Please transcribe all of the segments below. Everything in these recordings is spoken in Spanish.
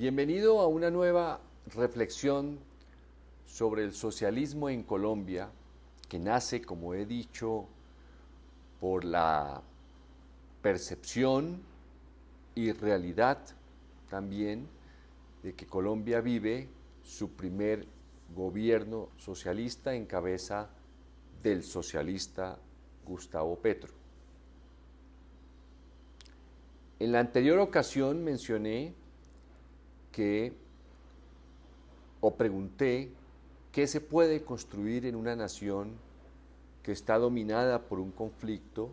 Bienvenido a una nueva reflexión sobre el socialismo en Colombia, que nace, como he dicho, por la percepción y realidad también de que Colombia vive su primer gobierno socialista en cabeza del socialista Gustavo Petro. En la anterior ocasión mencioné pregunté qué se puede construir en una nación que está dominada por un conflicto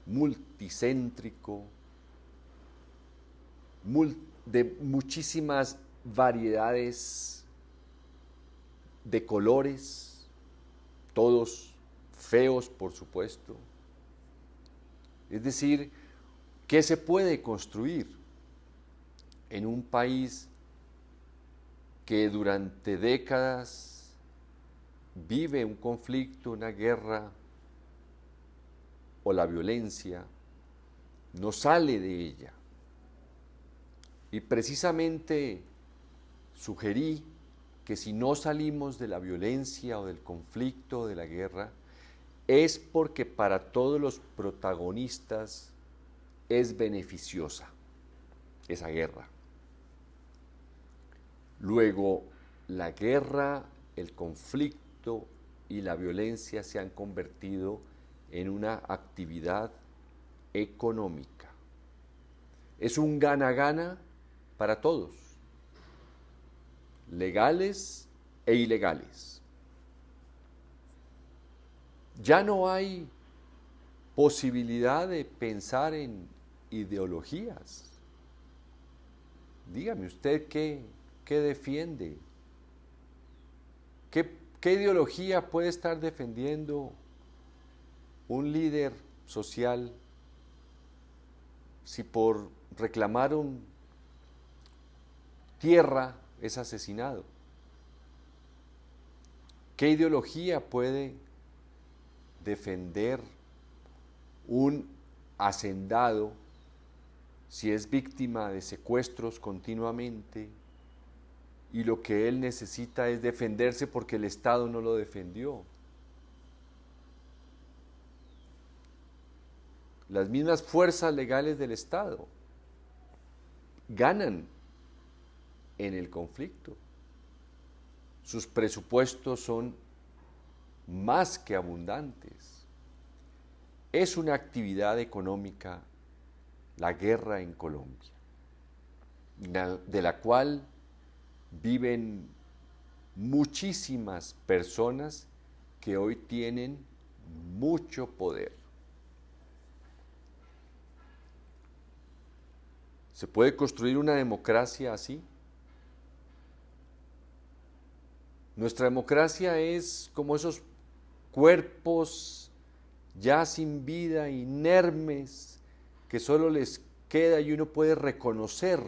multicéntrico, de muchísimas variedades de colores, todos feos, por supuesto. Es decir, ¿qué se puede construir en un país que durante décadas vive un conflicto, una guerra o la violencia, no sale de ella? Y precisamente sugerí que si no salimos de la violencia o del conflicto o de la guerra, es porque para todos los protagonistas es beneficiosa esa guerra. Luego, la guerra, el conflicto y la violencia se han convertido en una actividad económica. Es un gana-gana para todos, legales e ilegales. Ya no hay posibilidad de pensar en ideologías. Dígame usted qué defiende. ¿Qué ideología puede estar defendiendo un líder social si por reclamar tierra es asesinado? ¿Qué ideología puede defender un hacendado si es víctima de secuestros continuamente y lo que él necesita es defenderse porque el Estado no lo defendió? Las mismas fuerzas legales del Estado ganan en el conflicto. Sus presupuestos son más que abundantes. Es una actividad económica la guerra en Colombia, de la cual viven muchísimas personas que hoy tienen mucho poder. ¿Se puede construir una democracia así? Nuestra democracia es como esos cuerpos ya sin vida, inermes, que solo les queda y uno puede reconocer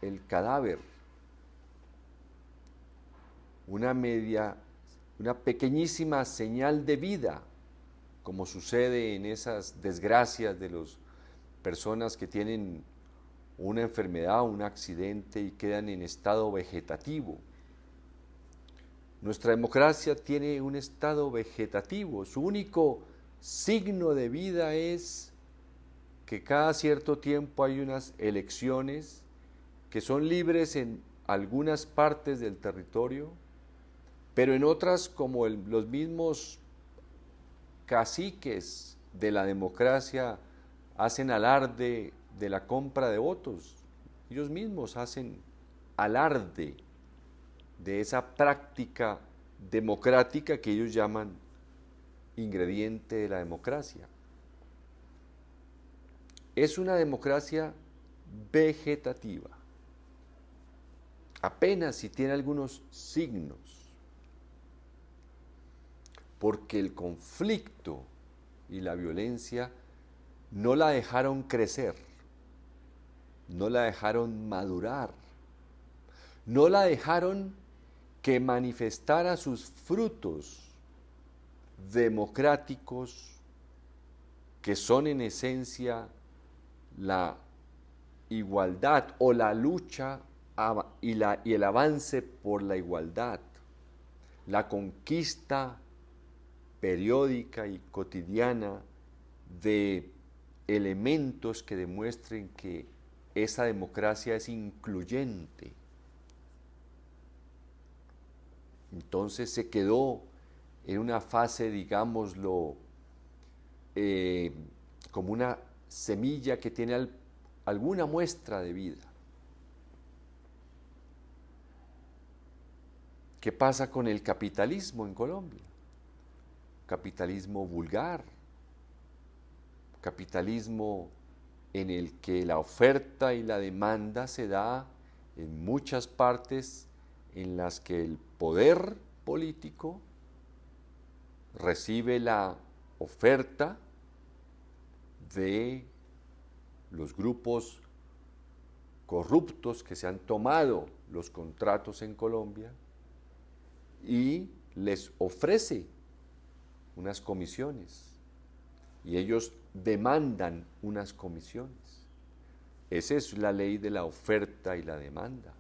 el cadáver. Una pequeñísima señal de vida, como sucede en esas desgracias de las personas que tienen una enfermedad o un accidente y quedan en estado vegetativo. Nuestra democracia tiene un estado vegetativo. Su único signo de vida es que cada cierto tiempo hay unas elecciones que son libres en algunas partes del territorio, pero en otras, como los mismos caciques de la democracia hacen alarde de la compra de votos, ellos mismos hacen alarde de esa práctica democrática que ellos llaman ingrediente de la democracia. Es una democracia vegetativa, apenas si tiene algunos signos, porque el conflicto y la violencia no la dejaron crecer, no la dejaron madurar, no la dejaron que manifestara sus frutos democráticos, que son en esencia la igualdad o la lucha y el avance por la igualdad, la conquista periódica y cotidiana de elementos que demuestren que esa democracia es incluyente. Entonces se quedó en una fase, digámoslo, como una semilla que tiene alguna muestra de vida. ¿Qué pasa con el capitalismo en Colombia? Capitalismo vulgar, capitalismo en el que la oferta y la demanda se da en muchas partes en las que el poder político recibe la oferta de los grupos corruptos que se han tomado los contratos en Colombia y les ofrece unas comisiones y ellos demandan unas comisiones. Esa es la ley de la oferta y la demanda.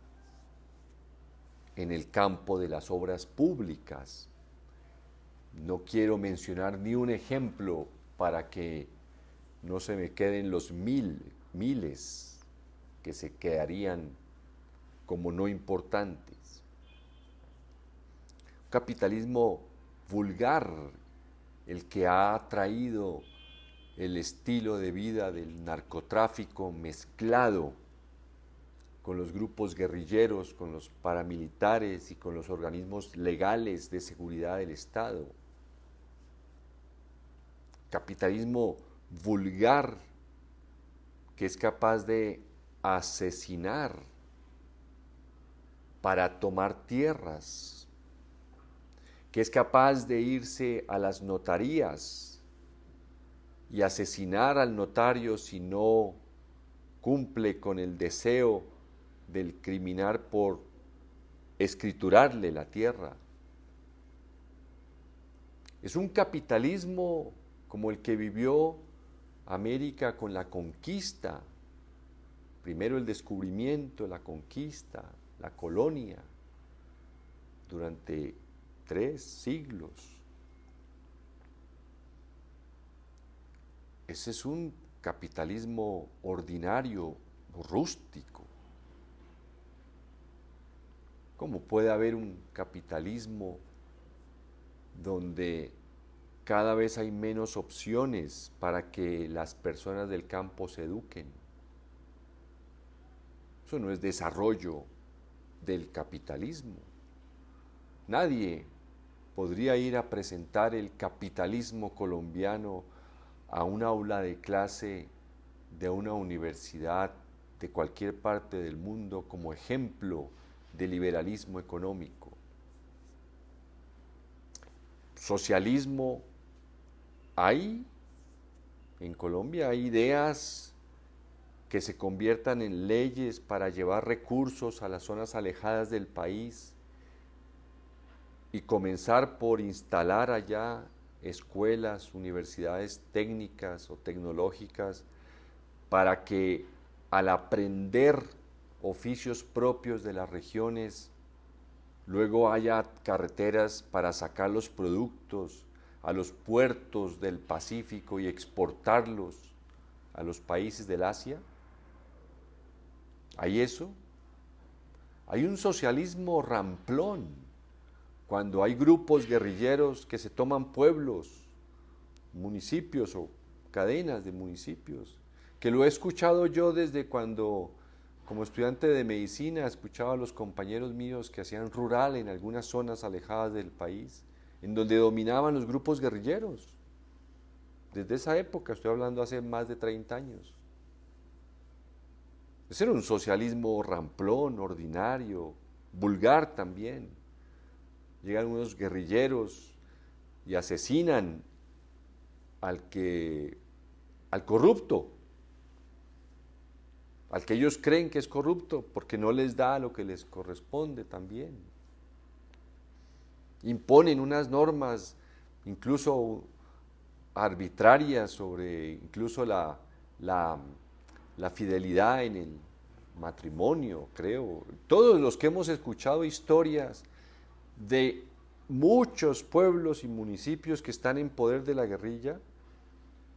En el campo de las obras públicas, no quiero mencionar ni un ejemplo para que no se me queden los miles que se quedarían como no importantes. Capitalismo vulgar, el que ha traído el estilo de vida del narcotráfico mezclado con los grupos guerrilleros, con los paramilitares y con los organismos legales de seguridad del Estado. Capitalismo vulgar que es capaz de asesinar para tomar tierras, que es capaz de irse a las notarías y asesinar al notario si no cumple con el deseo del criminal por escriturarle la tierra. Es un capitalismo como el que vivió América con la conquista. Primero el descubrimiento, la conquista, la colonia, durante 3 siglos. Ese es un capitalismo ordinario, rústico. ¿Cómo puede haber un capitalismo donde cada vez hay menos opciones para que las personas del campo se eduquen? Eso no es desarrollo del capitalismo. Nadie podría ir a presentar el capitalismo colombiano a un aula de clase de una universidad de cualquier parte del mundo como ejemplo de liberalismo económico. Socialismo hay, en Colombia hay ideas que se conviertan en leyes para llevar recursos a las zonas alejadas del país y comenzar por instalar allá escuelas, universidades técnicas o tecnológicas para que al aprender oficios propios de las regiones, luego haya carreteras para sacar los productos a los puertos del Pacífico y exportarlos a los países del Asia. ¿Hay eso? Hay un socialismo ramplón, cuando hay grupos guerrilleros que se toman pueblos, municipios o cadenas de municipios, que lo he escuchado yo desde cuando, como estudiante de medicina, escuchaba a los compañeros míos que hacían rural en algunas zonas alejadas del país, en donde dominaban los grupos guerrilleros. Desde esa época, estoy hablando hace más de 30 años. Ese era un socialismo ramplón, ordinario, vulgar también. Llegan unos guerrilleros y asesinan al corrupto, al que ellos creen que es corrupto, porque no les da lo que les corresponde también. Imponen unas normas, incluso arbitrarias, sobre incluso la la fidelidad en el matrimonio, creo. Todos los que hemos escuchado historias de muchos pueblos y municipios que están en poder de la guerrilla,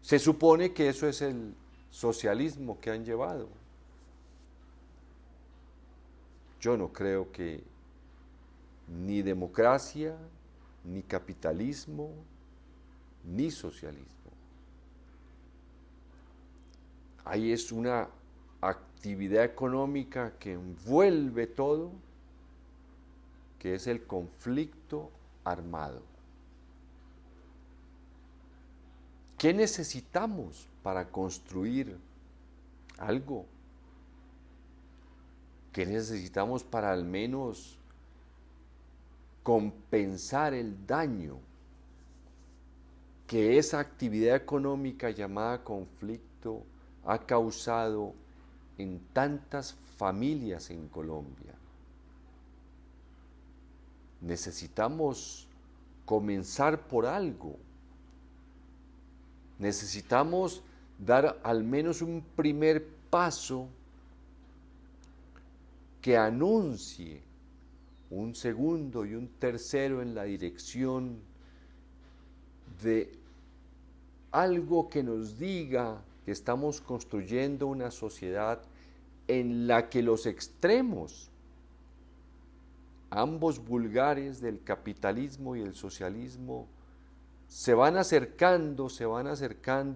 se supone que eso es el socialismo que han llevado. Yo no creo que ni democracia, ni capitalismo, ni socialismo. Ahí es una actividad económica que envuelve todo, que es el conflicto armado. ¿Qué necesitamos para construir algo? ¿Qué necesitamos para al menos compensar el daño que esa actividad económica llamada conflicto ha causado en tantas familias en Colombia? Necesitamos comenzar por algo. Necesitamos dar al menos un primer paso que anuncie un segundo y un tercero en la dirección de algo que nos diga que estamos construyendo una sociedad en la que los extremos, ambos vulgares del capitalismo y el socialismo, se van acercando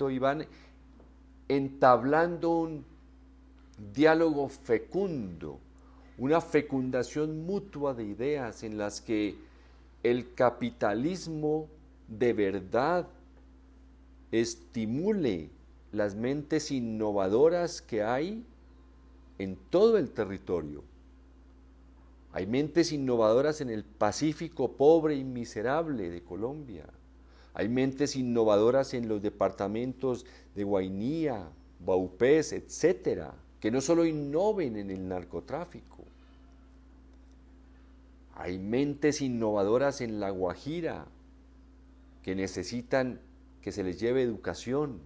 y van entablando un diálogo fecundo, una fecundación mutua de ideas en las que el capitalismo de verdad estimule las mentes innovadoras que hay en todo el territorio. Hay mentes innovadoras en el Pacífico pobre y miserable de Colombia. Hay mentes innovadoras en los departamentos de Guainía, Vaupés, etcétera, que no solo innoven en el narcotráfico. Hay mentes innovadoras en La Guajira que necesitan que se les lleve educación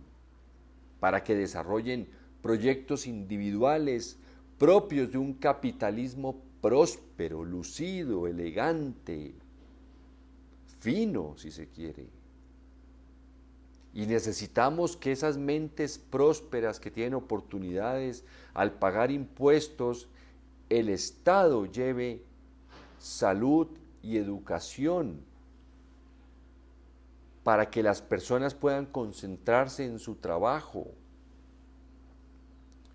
para que desarrollen proyectos individuales propios de un capitalismo próspero, lucido, elegante, fino, si se quiere. Y necesitamos que esas mentes prósperas que tienen oportunidades al pagar impuestos, el Estado lleve salud y educación para que las personas puedan concentrarse en su trabajo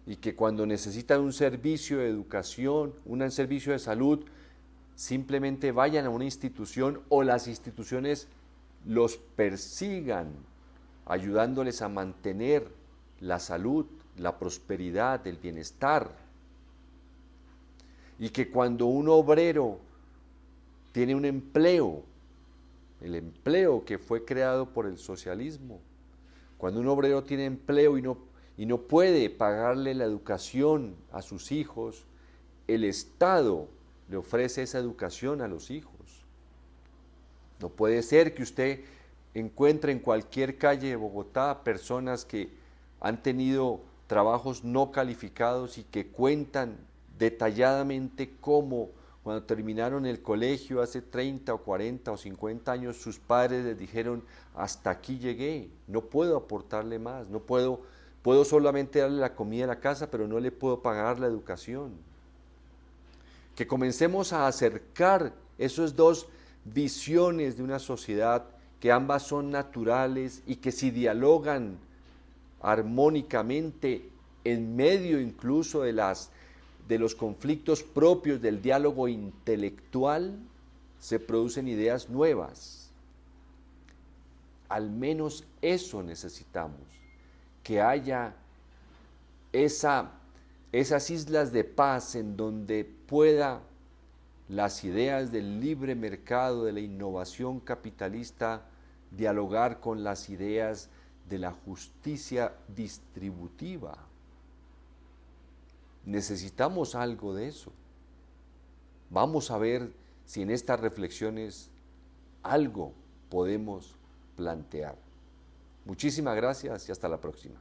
y que cuando necesitan un servicio de educación, un servicio de salud, simplemente vayan a una institución o las instituciones los persigan, ayudándoles a mantener la salud, la prosperidad, el bienestar. Y que cuando un obrero tiene un empleo, el empleo que fue creado por el socialismo, cuando un obrero tiene empleo y no puede pagarle la educación a sus hijos, el Estado le ofrece esa educación a los hijos. No puede ser que usted encuentre en cualquier calle de Bogotá personas que han tenido trabajos no calificados y que cuentan detalladamente cómo cuando terminaron el colegio hace 30 o 40 o 50 años sus padres les dijeron: hasta aquí llegué, no puedo aportarle más, puedo solamente darle la comida a la casa, pero no le puedo pagar la educación. Que comencemos a acercar esas dos visiones de una sociedad que ambas son naturales y que si dialogan armónicamente en medio incluso de los conflictos propios del diálogo intelectual, se producen ideas nuevas. Al menos eso necesitamos, que haya esas islas de paz en donde pueda las ideas del libre mercado, de la innovación capitalista, dialogar con las ideas de la justicia distributiva. Necesitamos algo de eso. Vamos a ver si en estas reflexiones algo podemos plantear. Muchísimas gracias y hasta la próxima.